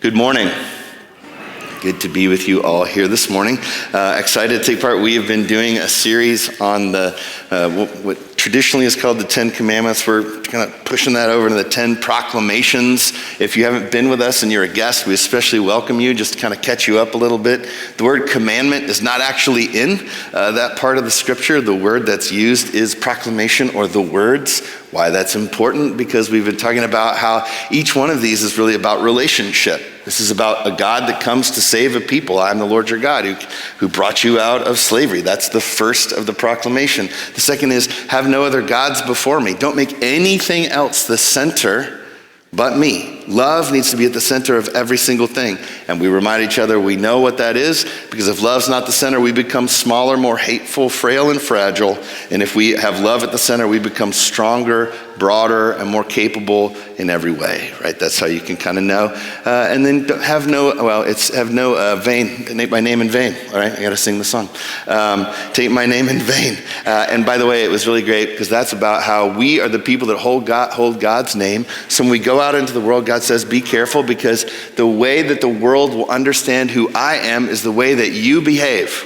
Good morning. Good to be with you all here this morning. Excited to take part. We have been doing a series on the what traditionally is called the 10 Commandments. We're kind of pushing that over to the 10 Proclamations. If you haven't been with us and you're a guest, we especially welcome you, just to kind of catch you up a little bit. The word commandment is not actually in that part of the scripture. The word that's used is proclamation, or the words. Why that's important? Because we've been talking about how each one of these is really about relationship. This is about a God that comes to save a people. I'm the Lord your God who brought you out of slavery. That's the first of the proclamation. The second is, have no other gods before me. Don't make anything else the center but me. Love needs to be at the center of every single thing. And we remind each other we know what that is, because if love's not the center, we become smaller, more hateful, frail, and fragile. And if we have love at the center, we become stronger, broader, and more capable in every way, right? That's how you can kind of know. And then have no vain, take my name in vain, all right? I got to sing the song. Take my name in vain. And by the way, it was really great, because that's about how we are the people that hold God's name. So when we go out into the world, God says, be careful, because the way that the world will understand who I am is the way that you behave,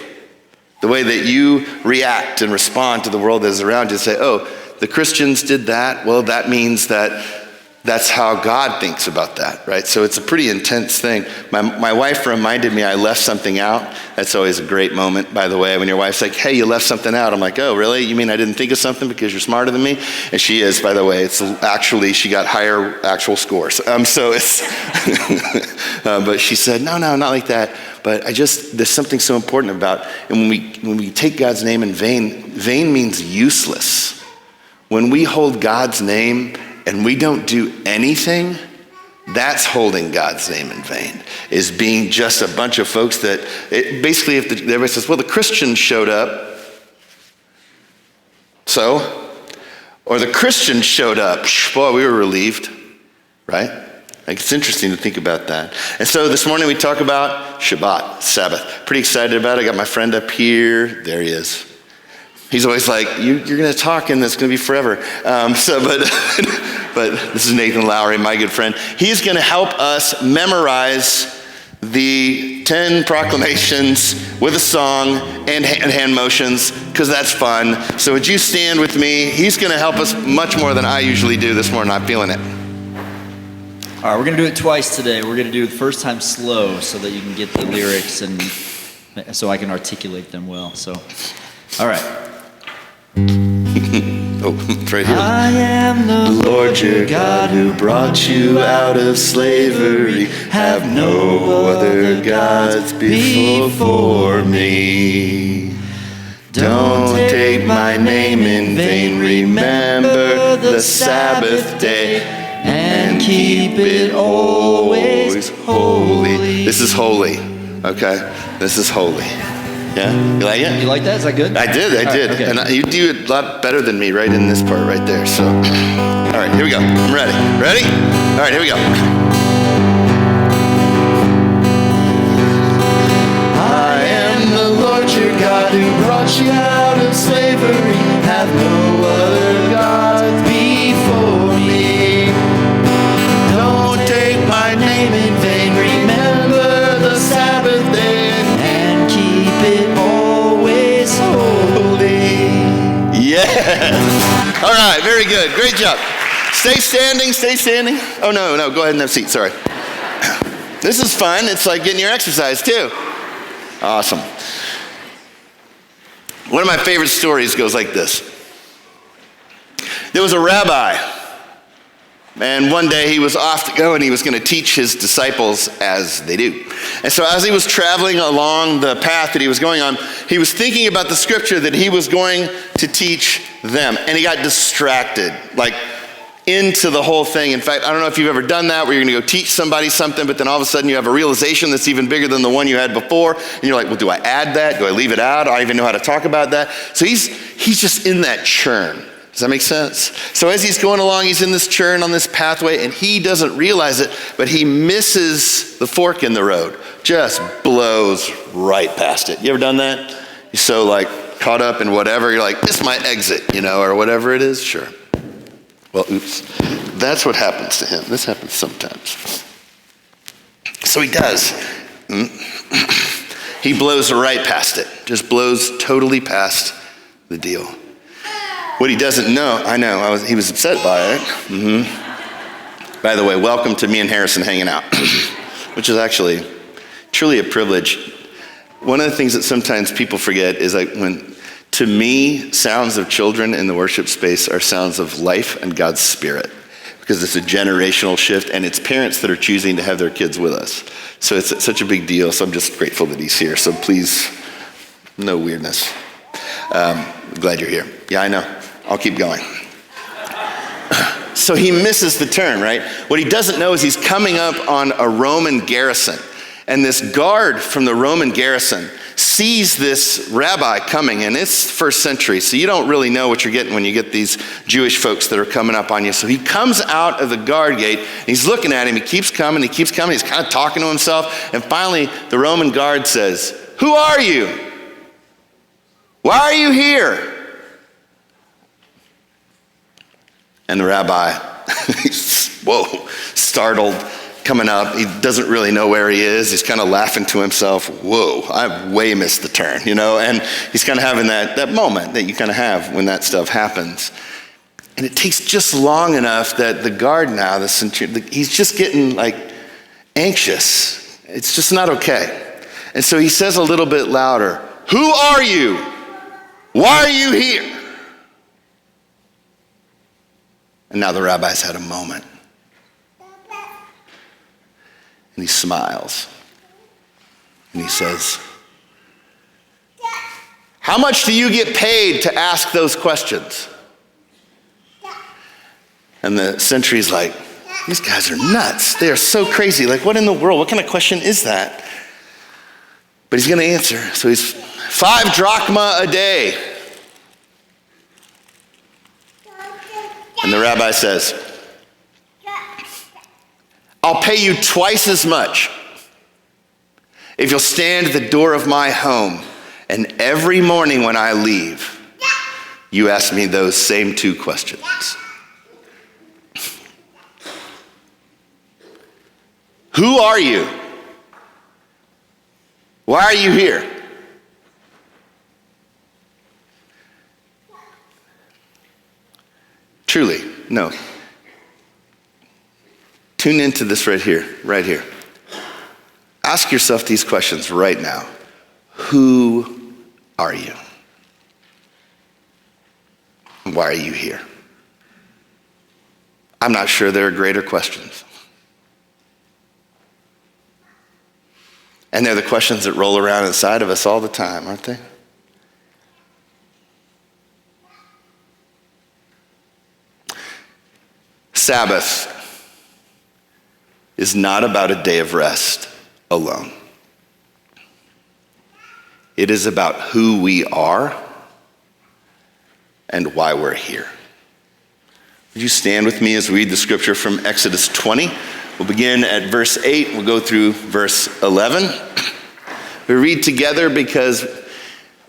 the way that you react and respond to the world that is around you. Say, oh, the Christians did that. Well, that means that's how God thinks about that, right? So it's a pretty intense thing. My wife reminded me I left something out. That's always a great moment, by the way, when your wife's like, hey, you left something out. I'm like, oh, really? You mean I didn't think of something because you're smarter than me? And she is, by the way. It's actually, she got higher actual scores. So it's, but she said, no, not like that. But there's something so important about, and when we take God's name in vain, vain means useless. When we hold God's name and we don't do anything, that's holding God's name in vain, is being just a bunch of folks that, basically if everybody says, well, the Christians showed up, so? Or the Christians showed up, boy, we were relieved, right? Like, it's interesting to think about that. And so this morning we talk about Shabbat, Sabbath. Pretty excited about it. I got my friend up here. There he is. He's always like, you're going to talk and it's going to be forever. But this is Nathan Lowry, my good friend. He's going to help us memorize the 10 proclamations with a song and hand motions, because that's fun. So would you stand with me? He's going to help us much more than I usually do this morning. I'm feeling it. All right, we're going to do it twice today. We're going to do it the first time slow so that you can get the lyrics and so I can articulate them well. So, all right. Oh, it's right here. I am the Lord your God who brought you out of slavery. Have no other gods before me. Don't take my name in vain. Remember the Sabbath day and keep it always holy. This is holy, okay? This is holy. Yeah, you like it? You like that? Is that good? I did. Right, okay. And you do it a lot better than me right in this part right there. So, all right, here we go. I'm ready. Ready? All right, here we go. I am the Lord your God who brought you out of slavery. Have no other gods before me. Don't take my name in vain. Remember the Sabbath day and keep it always holy. Yeah. All right, very good. Great job. Stay standing. Oh, no, go ahead and have a seat. Sorry. This is fun. It's like getting your exercise, too. Awesome. One of my favorite stories goes like this. There was a rabbi, and one day he was off to go and he was going to teach his disciples as they do. And so as he was traveling along the path that he was going on, he was thinking about the scripture that he was going to teach them. And he got distracted, like into the whole thing. In fact, I don't know if you've ever done that, where you're going to go teach somebody something, but then all of a sudden you have a realization that's even bigger than the one you had before. And you're like, well, do I add that? Do I leave it out? I don't even know how to talk about that. So he's just in that churn. Does that make sense? So as he's going along, he's in this churn on this pathway, and he doesn't realize it, but he misses the fork in the road. Just blows right past it. You ever done that? You're so like caught up in whatever, you're like, this is my exit, or whatever it is. Sure. Well, oops. That's what happens to him. This happens sometimes. So he does. He blows right past it, just blows totally past the deal. What he doesn't know, he was upset by it. By the way, welcome to me and Harrison hanging out, which is actually truly a privilege. One of the things that sometimes people forget is to me, sounds of children in the worship space are sounds of life and God's Spirit, because it's a generational shift and it's parents that are choosing to have their kids with us. So it's such a big deal. So I'm just grateful that he's here. So please, no weirdness. Glad you're here. Yeah, I know. I'll keep going. So he misses the turn, right? What he doesn't know is he's coming up on a Roman garrison. And this guard from the Roman garrison sees this rabbi coming, and it's first century, so you don't really know what you're getting when you get these Jewish folks that are coming up on you. So he comes out of the guard gate, and he's looking at him, he keeps coming, he's kind of talking to himself, and finally the Roman guard says, "Who are you? Why are you here?" And the rabbi, whoa, startled, coming up. He doesn't really know where he is. He's kind of laughing to himself. Whoa, I've way missed the turn, And he's kind of having that moment that you kind of have when that stuff happens. And it takes just long enough that the guard now, the centurion, he's just getting anxious. It's just not okay. And so he says a little bit louder, "Who are you? Why are you here?" And now the rabbi's had a moment. And he smiles. And he says, "How much do you get paid to ask those questions?" And the sentry's like, "These guys are nuts. They are so crazy. What in the world? What kind of question is that?" But he's going to answer. So he's 5 drachma a day. And the rabbi says, "I'll pay you twice as much if you'll stand at the door of my home, and every morning when I leave, you ask me those same 2 questions." Who are you? Why are you here? Truly, no. Tune into this right here. Ask yourself these questions right now. Who are you? Why are you here? I'm not sure there are greater questions. And they're the questions that roll around inside of us all the time, aren't they? Sabbath is not about a day of rest alone. It is about who we are and why we're here. Would you stand with me as we read the scripture from Exodus 20? We'll begin at verse 8. We'll go through verse 11. We read together because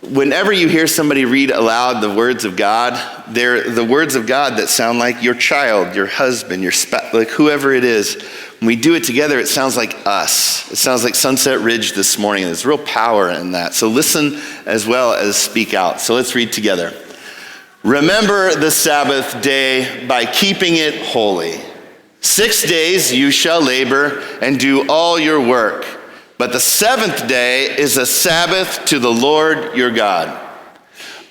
whenever you hear somebody read aloud the words of God, they're the words of God that sound like your child, your husband, your spouse, whoever it is. When we do it together, it sounds like us. It sounds like Sunset Ridge this morning. There's real power in that. So listen as well as speak out. So let's read together. "Remember the Sabbath day by keeping it holy. 6 days you shall labor and do all your work. But the 7th day is a Sabbath to the Lord your God.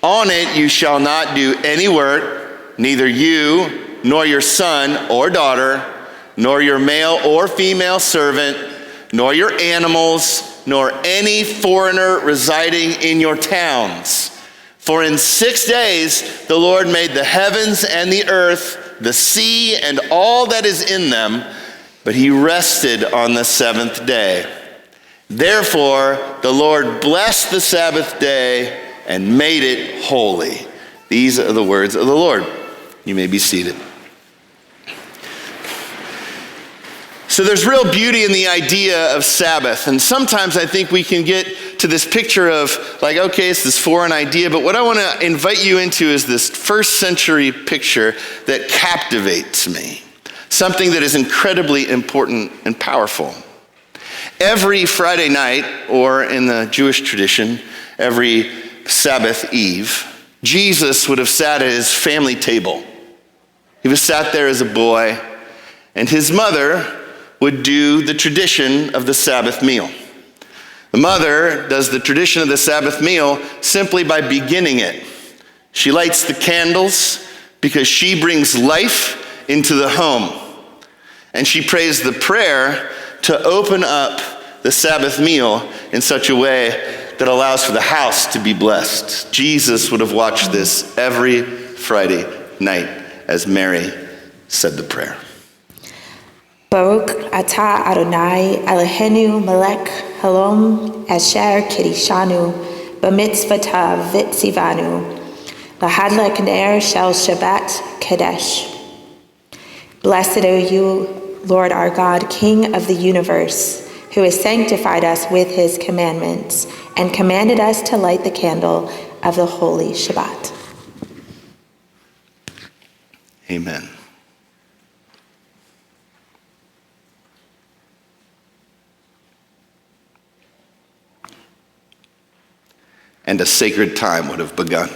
On it you shall not do any work, neither you nor your son or daughter, nor your male or female servant, nor your animals, nor any foreigner residing in your towns. For in 6 days the Lord made the heavens and the earth, the sea and all that is in them, but he rested on the 7th day. Therefore, the Lord blessed the Sabbath day and made it holy." These are the words of the Lord. You may be seated. So there's real beauty in the idea of Sabbath. And sometimes I think we can get to this picture of okay, it's this foreign idea, but what I want to invite you into is this first century picture that captivates me. Something that is incredibly important and powerful. Every Friday night, or in the Jewish tradition, every Sabbath Eve, Jesus would have sat at his family table. He was sat there as a boy, and his mother would do the tradition of the Sabbath meal. The mother does the tradition of the Sabbath meal simply by beginning it. She lights the candles because she brings life into the home. And she prays the prayer to open up the Sabbath meal in such a way that allows for the house to be blessed. Jesus would have watched this every Friday night as Mary said the prayer. Baruch atah Adonai Eloheinu melech halom asher kiddushanu b'mitzvotav v'tzivanu lahadlek ner shel Shabbat Kadesh. Blessed are you, Lord our God, King of the universe, who has sanctified us with his commandments and commanded us to light the candle of the holy Shabbat. Amen. And a sacred time would have begun.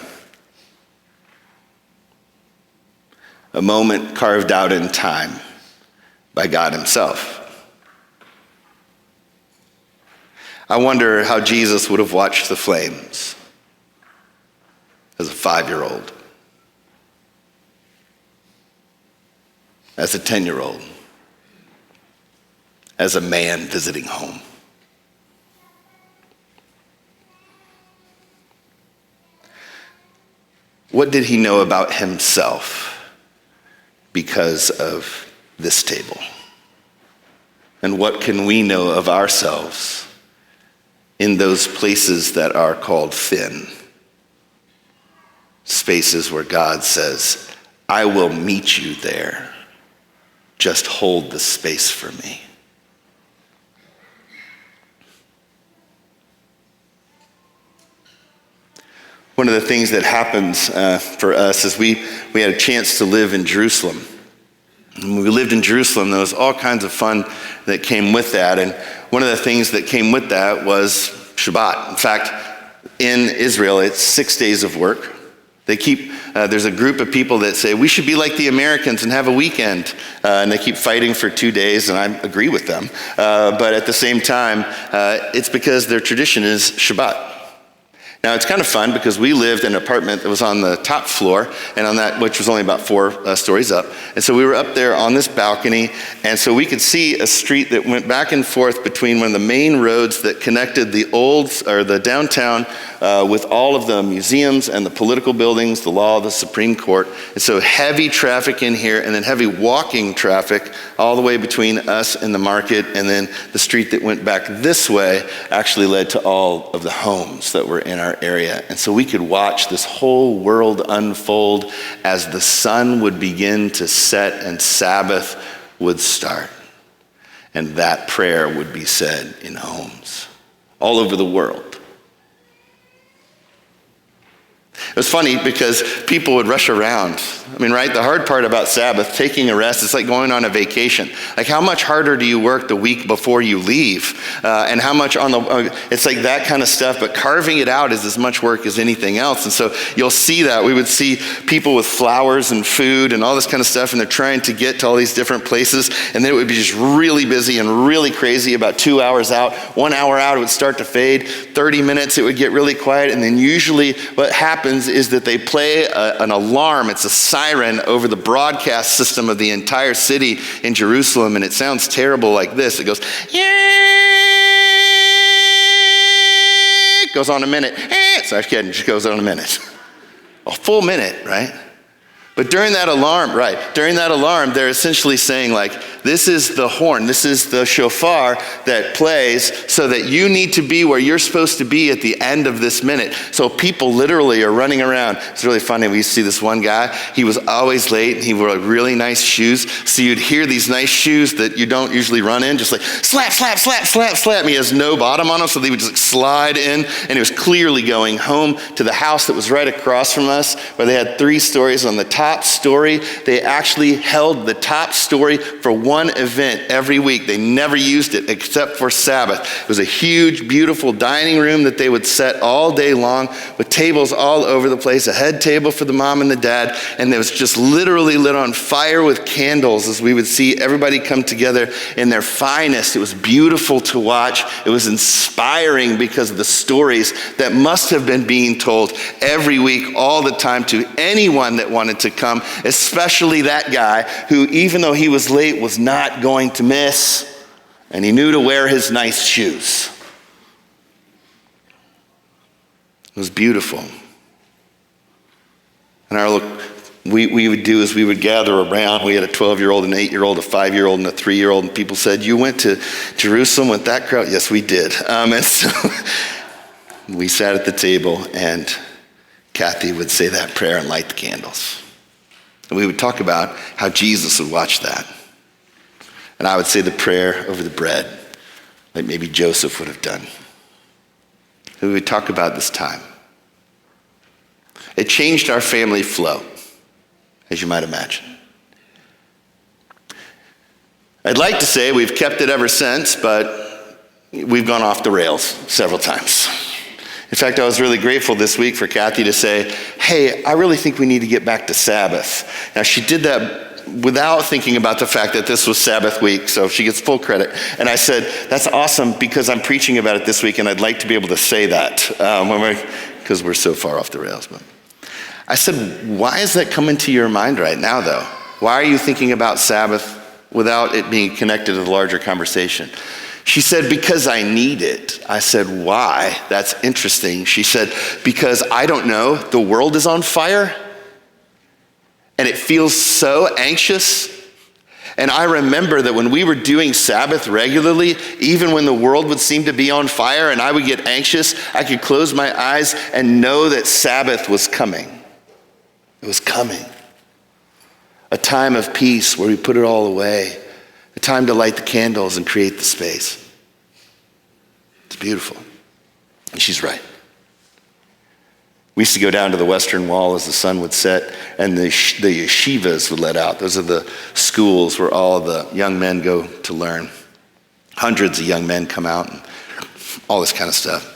A moment carved out in time by God himself. I wonder how Jesus would have watched the flames as a 5-year-old, as a 10-year-old, as a man visiting home. What did he know about himself because of this table? And what can we know of ourselves in those places that are called thin? Spaces where God says, I will meet you there. Just hold the space for me. One of the things that happens for us is we had a chance to live in Jerusalem. And when we lived in Jerusalem, there was all kinds of fun that came with that. And one of the things that came with that was Shabbat. In fact, in Israel, it's 6 days of work. There's a group of people that say, we should be like the Americans and have a weekend. And they keep fighting for 2 days, and I agree with them. But at the same time, it's because their tradition is Shabbat. Now, it's kind of fun because we lived in an apartment that was on the top floor, and on that, which was only about 4 stories up. And so we were up there on this balcony, and so we could see a street that went back and forth between one of the main roads that connected the downtown with all of the museums and the political buildings, the law, the Supreme Court. And so heavy traffic in here, and then heavy walking traffic all the way between us and the market, and then the street that went back this way actually led to all of the homes that were in our area. And so we could watch this whole world unfold as the sun would begin to set and Sabbath would start. And that prayer would be said in homes all over the world. It was funny because people would rush around. I mean, right? The hard part about Sabbath, taking a rest, it's like going on a vacation. Like, how much harder do you work the week before you leave? And how much it's like that kind of stuff, but carving it out is as much work as anything else. And so you'll see that. We would see people with flowers and food and all this kind of stuff, and they're trying to get to all these different places, and then it would be just really busy and really crazy. About 2 hours out, 1 hour out, it would start to fade. 30 minutes, it would get really quiet, and then usually what happens is that they play an alarm. It's a siren over the broadcast system of the entire city in Jerusalem, and it sounds terrible like this. It goes, it goes on a minute. Sorry, I'm kidding. It just goes on a minute. A full minute, right? But during that alarm, they're essentially saying, like, this is the horn, this is the shofar that plays so that you need to be where you're supposed to be at the end of this minute. So people literally are running around. It's really funny. We used to see this one guy. He was always late, and he wore really nice shoes. So you'd hear these nice shoes that you don't usually run in, just like slap, slap, slap, slap, slap. He has no bottom on them, so they would just slide in. And he was clearly going home to the house that was right across from us, where they had 3 stories. On the top story, they actually held the top story for one event every week. They never used it except for Sabbath. It was a huge, beautiful dining room that they would set all day long with tables all over the place, a head table for the mom and the dad, and it was just literally lit on fire with candles as we would see everybody come together in their finest. It was beautiful to watch. It was inspiring because of the stories that must have been being told every week, all the time, to anyone that wanted to come, especially that guy who, even though he was late, was not going to miss, and he knew to wear his nice shoes. It was beautiful. And we would do is we would gather around. We had a 12-year-old, an 8-year-old, a 5-year-old, and a 3-year-old, and people said, "You went to Jerusalem with that crowd?" Yes, we did. And so we sat at the table, and Kathy would say that prayer and light the candles. And we would talk about how Jesus would watch that. And I would say the prayer over the bread, like maybe Joseph would have done. And we would talk about this time. It changed our family flow, as you might imagine. I'd like to say we've kept it ever since, but we've gone off the rails several times. In fact, I was really grateful this week for Kathy to say, "Hey, I really think we need to get back to Sabbath." Now, she did that without thinking about the fact that this was Sabbath week, so she gets full credit. And I said, "That's awesome because I'm preaching about it this week, and I'd like to be able to say that because we're so far off the rails." But I said, "Why is that coming to your mind right now, though? Why are you thinking about Sabbath without it being connected to the larger conversation?" She said, "Because I need it." I said, "Why? That's interesting." She said, "Because I don't know, the world is on fire and it feels so anxious. And I remember that when we were doing Sabbath regularly, even when the world would seem to be on fire and I would get anxious, I could close my eyes and know that Sabbath was coming. It was coming. A time of peace where we put it all away. A time to light the candles and create the space." It's beautiful. And she's right. We used to go down to the Western Wall as the sun would set, and the yeshivas would let out. Those are the schools where all of the young men go to learn. Hundreds of young men come out and all this kind of stuff.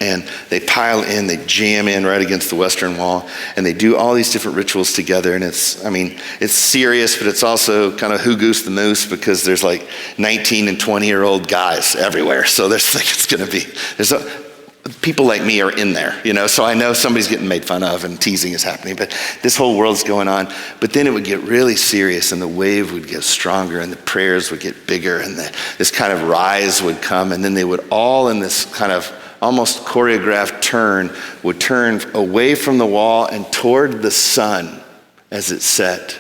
And they pile in, they jam in right against the Western Wall, and they do all these different rituals together. And it's serious, but it's also kind of who goose the moose because there's like 19 and 20-year-old guys everywhere. So people like me are in there, so I know somebody's getting made fun of and teasing is happening, but this whole world's going on. But then it would get really serious and the wave would get stronger and the prayers would get bigger and this kind of rise would come, and then they would all in this kind of almost choreographed turn away from the wall and toward the sun as it set.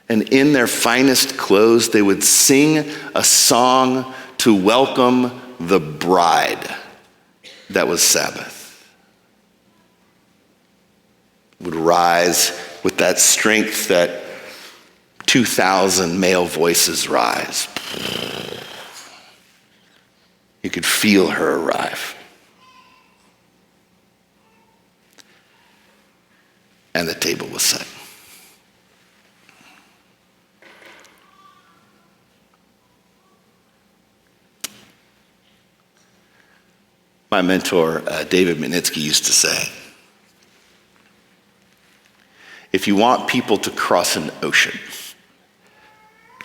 And in their finest clothes, they would sing a song to welcome the bride. That was Sabbath. Would rise with that strength that 2,000 male voices rise. You could feel her arrive. And the table was set. My mentor, David Minitsky, used to say, if you want people to cross an ocean,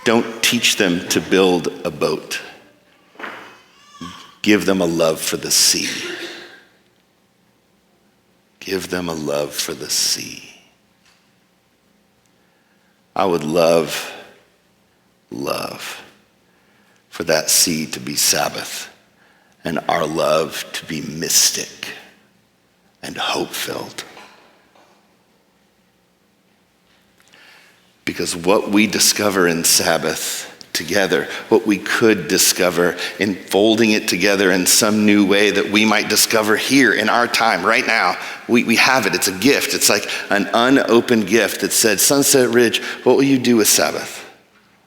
don't teach them to build a boat. Give them a love for the sea. Give them a love for the sea. I would love for that sea to be Sabbath and our love to be mystic and hope-filled. Because what we discover in Sabbath together, what we could discover in folding it together in some new way that we might discover here in our time, right now, we have it. It's a gift. It's like an unopened gift that said, Sunset Ridge, what will you do with Sabbath?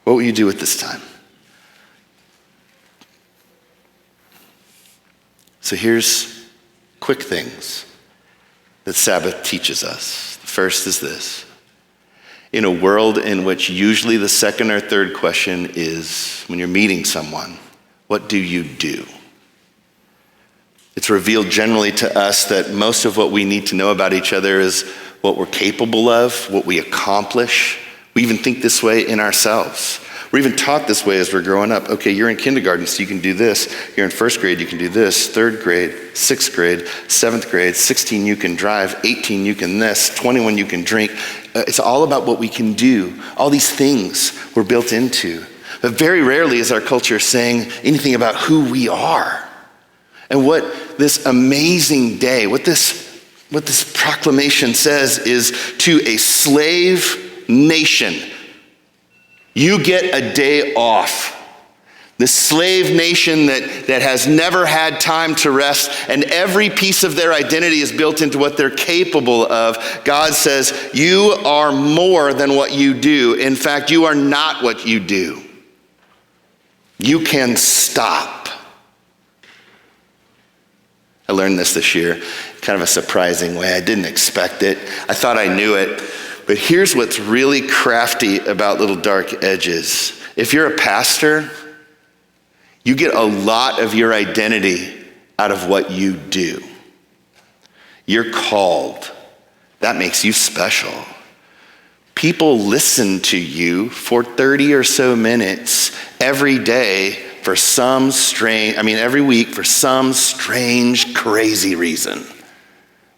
What will you do with this time? So here's quick things that Sabbath teaches us. The first is this. in a world in which usually the second or third question is, when you're meeting someone, what do you do? It's revealed generally to us that most of what we need to know about each other is what we're capable of, what we accomplish. We even think this way in ourselves. We're even taught this way as we're growing up. Okay, you're in kindergarten, so you can do this. You're in first grade, you can do this. Third grade, sixth grade, seventh grade, 16, you can drive. 18, you can this. 21, you can drink. It's all about what we can do. All these things we're built into. But very rarely is our culture saying anything about who we are. And what this amazing day, what this proclamation says is, to a slave nation, you get a day off. The slave nation that has never had time to rest, and every piece of their identity is built into what they're capable of. God says, you are more than what you do. In fact, you are not what you do. You can stop. I learned this year, kind of a surprising way. I didn't expect it. I thought I knew it. But here's what's really crafty about little dark edges. If you're a pastor, you get a lot of your identity out of what you do. You're called. That makes you special. People listen to you for 30 or so minutes every day for some every week for some strange, crazy reason.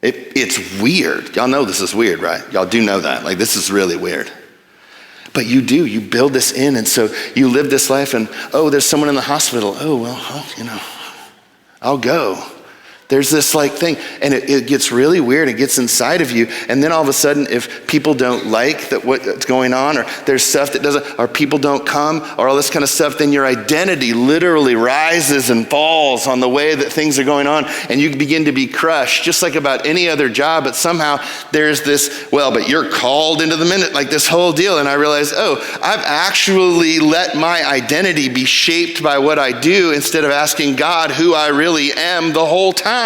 It's weird. Y'all know this is weird, right? Y'all do know that. Like, this is really weird. But you build this in, and so you live this life, and there's someone in the hospital. I'll go. There's this thing, and it gets really weird. It gets inside of you, and then all of a sudden, if people don't like what's going on, or there's stuff that doesn't, or people don't come, or all this kind of stuff, then your identity literally rises and falls on the way that things are going on, and you begin to be crushed, just like about any other job. But somehow there's this, but you're called into the minute, like this whole deal, and I realized, I've actually let my identity be shaped by what I do instead of asking God who I really am the whole time.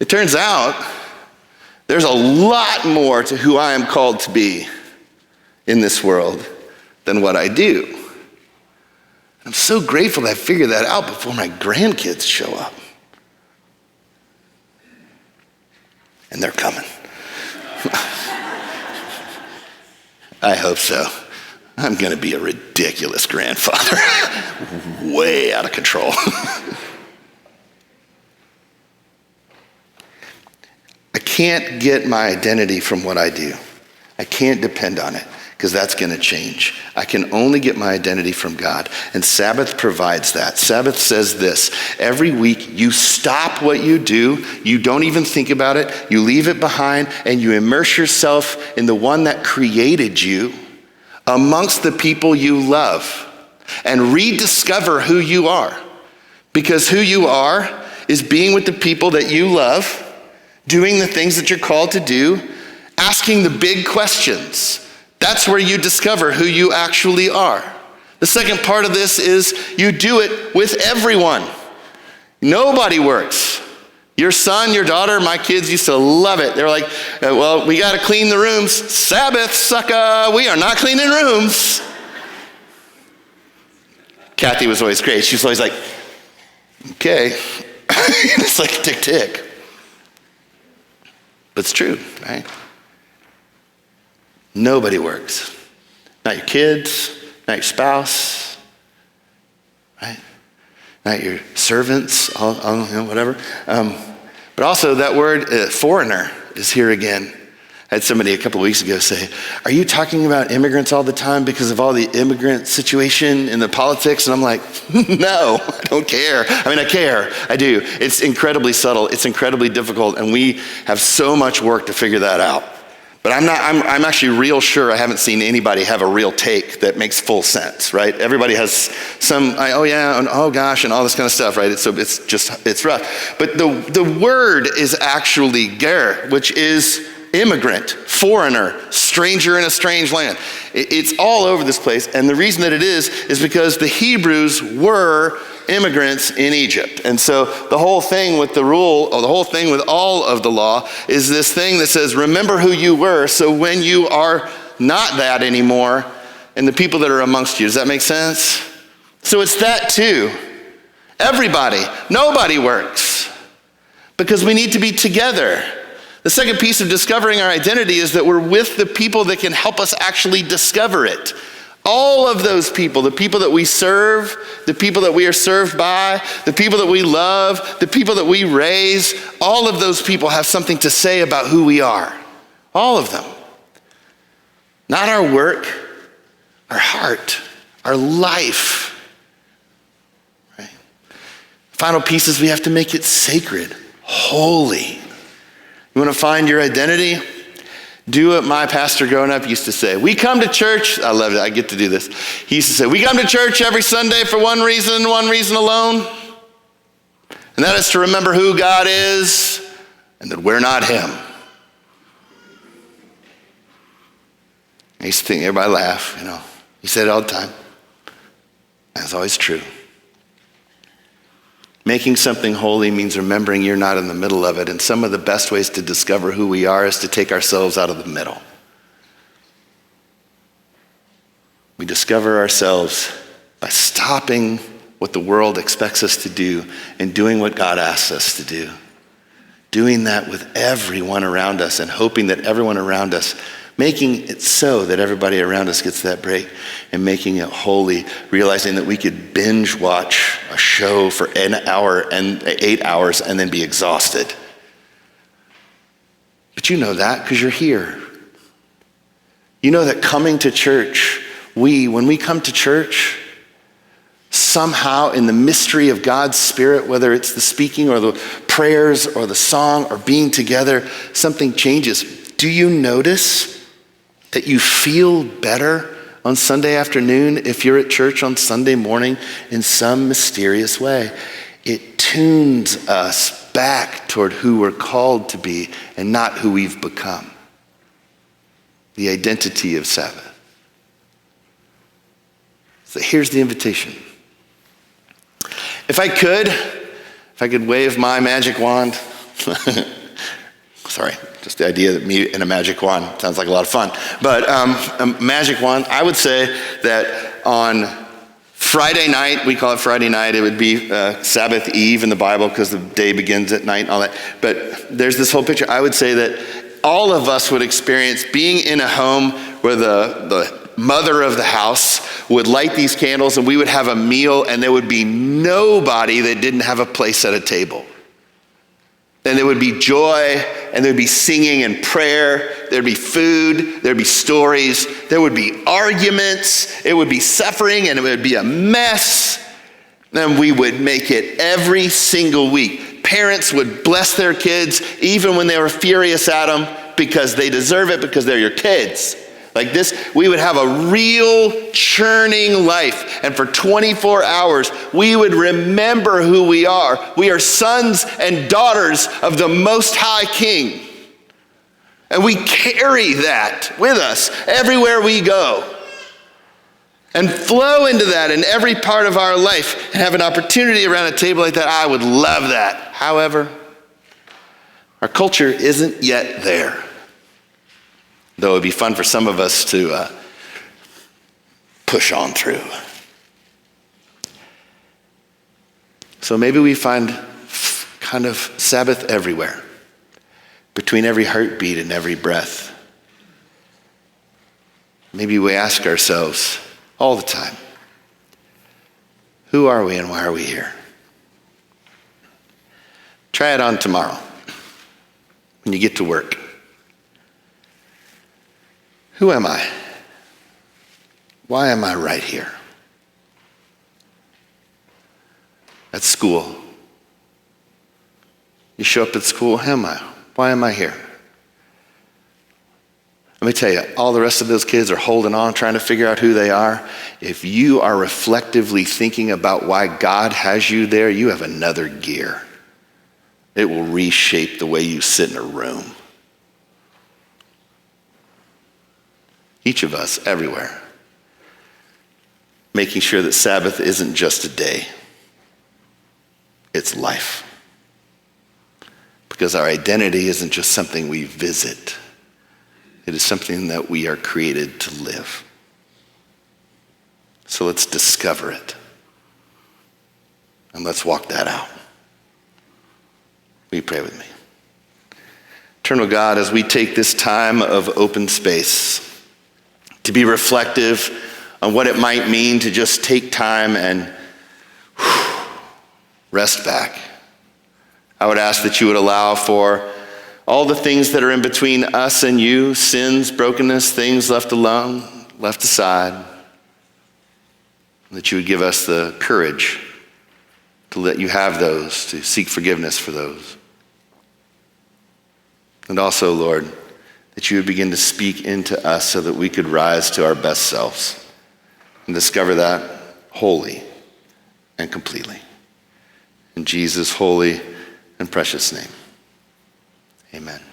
It turns out there's a lot more to who I am called to be in this world than what I do. I'm so grateful that I figured that out before my grandkids show up. And they're coming. I hope so. I'm going to be a ridiculous grandfather. Way out of control. I can't get my identity from what I do. I can't depend on it, because that's going to change. I can only get my identity from God. And Sabbath provides that. Sabbath says this: every week you stop what you do, you don't even think about it, you leave it behind, and you immerse yourself in the one that created you, amongst the people you love, and rediscover who you are. Because who you are is being with the people that you love, doing the things that you're called to do, asking the big questions. That's where you discover who you actually are. The second part of this is you do it with everyone. Nobody works. Your son, your daughter, my kids used to love it. They're like, we got to clean the rooms. Sabbath, sucker, we are not cleaning rooms. Kathy was always great. She was always like, okay. It's like tick, tick. But it's true, right? Nobody works. Not your kids, not your spouse, right? Not your servants, whatever. But also that word foreigner is here again. I had somebody a couple of weeks ago say, are you talking about immigrants all the time because of all the immigrant situation and the politics? And I'm like, no, I don't care. I mean, I care, I do. It's incredibly subtle, it's incredibly difficult, and we have so much work to figure that out. But I'm actually real sure I haven't seen anybody have a real take that makes full sense, right? Everybody has some, and oh gosh, and all this kind of stuff, right? It's rough. But the word is actually ger, which is immigrant, foreigner, stranger in a strange land. It's all over this place. And the reason that it is because the Hebrews were immigrants in Egypt. And so the whole thing with the rule, or the whole thing with all of the law, is this thing that says, remember who you were, so when you are not that anymore, and the people that are amongst you. Does that make sense? So it's that too. Everybody, nobody works, because we need to be together. The second piece of discovering our identity is that we're with the people that can help us actually discover it. All of those people, the people that we serve, the people that we are served by, the people that we love, the people that we raise, all of those people have something to say about who we are. All of them. Not our work, our heart, our life. Right? Final piece is we have to make it sacred, holy. You want to find your identity? Do what my pastor growing up used to say. We come to church. I love it. I get to do this. He used to say, we come to church every Sunday for one reason alone. And that is to remember who God is and that we're not him. I used to think everybody laugh, He said it all the time. That's always true. Making something holy means remembering you're not in the middle of it. And some of the best ways to discover who we are is to take ourselves out of the middle. We discover ourselves by stopping what the world expects us to do and doing what God asks us to do. Doing that with everyone around us and hoping that everyone around us, making it so that everybody around us gets that break, and making it holy, realizing that we could binge watch a show for an hour and 8 hours and then be exhausted. But you know that because you're here. You know that coming to church, when we come to church, somehow in the mystery of God's Spirit, whether it's the speaking or the prayers or the song or being together, something changes. Do you notice that you feel better on Sunday afternoon if you're at church on Sunday morning in some mysterious way? It tunes us back toward who we're called to be and not who we've become. The identity of Sabbath. So here's the invitation. If I could wave my magic wand, sorry, just the idea that me and a magic wand sounds like a lot of fun. But a magic wand, I would say that on Friday night, we call it Friday night, it would be Sabbath Eve in the Bible because the day begins at night and all that. But there's this whole picture. I would say that all of us would experience being in a home where the mother of the house would light these candles and we would have a meal and there would be nobody that didn't have a place at a table. And there would be joy, and there'd be singing and prayer, there'd be food, there'd be stories, there would be arguments, it would be suffering, and it would be a mess. And we would make it every single week. Parents would bless their kids even when they were furious at them because they deserve it because they're your kids. Like this, we would have a real churning life. And for 24 hours, we would remember who we are. We are sons and daughters of the Most High King. And we carry that with us everywhere we go. And flow into that in every part of our life and have an opportunity around a table like that. I would love that. However, our culture isn't yet there. Though it'd be fun for some of us to push on through. So maybe we find kind of Sabbath everywhere, between every heartbeat and every breath. Maybe we ask ourselves all the time, who are we and why are we here? Try it on tomorrow when you get to work. Who am I? Why am I right here? At school. You show up at school, who am I? Why am I here? Let me tell you, all the rest of those kids are holding on, trying to figure out who they are. If you are reflectively thinking about why God has you there, you have another gear. It will reshape the way you sit in a room. each of us, everywhere. Making sure that Sabbath isn't just a day, it's life. Because our identity isn't just something we visit, it is something that we are created to live. So let's discover it. And let's walk that out. Will you pray with me? Eternal God, as we take this time of open space to be reflective on what it might mean to just take time and rest back, I would ask that you would allow for all the things that are in between us and you, sins, brokenness, things left alone, left aside, that you would give us the courage to let you have those, to seek forgiveness for those. And also, Lord, that you would begin to speak into us so that we could rise to our best selves and discover that wholly and completely. In Jesus' holy and precious name, amen.